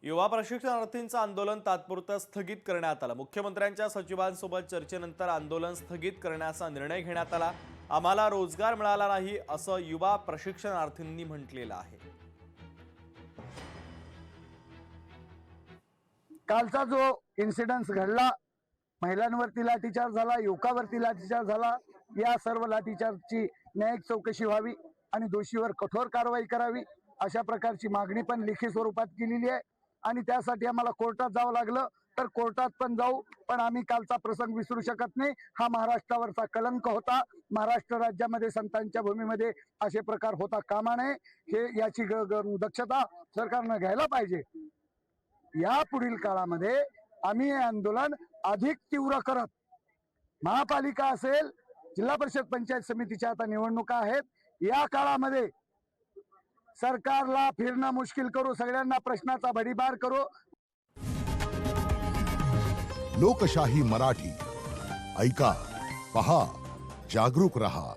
युवा प्रशिक्षणार्थींचं आंदोलन तात्पुरतं स्थगित करण्यात आलं। मुख्यमंत्र्यांच्या सचिवांसोबत चर्चेनंतर आंदोलन स्थगित करण्याचा निर्णय घेण्यात आला। आम्हाला रोजगार मिळाला नाही असं युवा प्रशिक्षणार्थींनी म्हटलेलं आहे। कालचा जो इन्सिडेंट घडला, महिलांवरती लाठीचार्ज झाला, युवकावरती लाठीचार्ज झाला, या सर्व लाठीचार्जची न्यायिक चौकशी व्हावी आणि दोषीवर कठोर कारवाई करावी अशा प्रकारची मागणी पण लेखी स्वरूपात केलेली आहे। आणि त्यासाठी आम्हाला कोर्टात जावं लागलं तर कोर्टात पण जाऊ, पण आम्ही कालचा प्रसंग विसरू शकत नाही। हा महाराष्ट्रावरचा कलंक होता। महाराष्ट्र राज्यामध्ये संतांच्या भूमीमध्ये असे प्रकार होता कामा नये, हे याची दक्षता सरकारनं घ्यायला पाहिजे। या पुढील काळामध्ये आम्ही हे आंदोलन अधिक तीव्र करत, महापालिका असेल, जिल्हा परिषद पंचायत समितीच्या आता निवडणुका आहेत, या काळामध्ये सरकारला फिरणं मुश्किल करू, सगळ्यांना प्रश्नाचा भडीमार करू। लोकशाही मराठी ऐका, पहा, जागरूक रहा।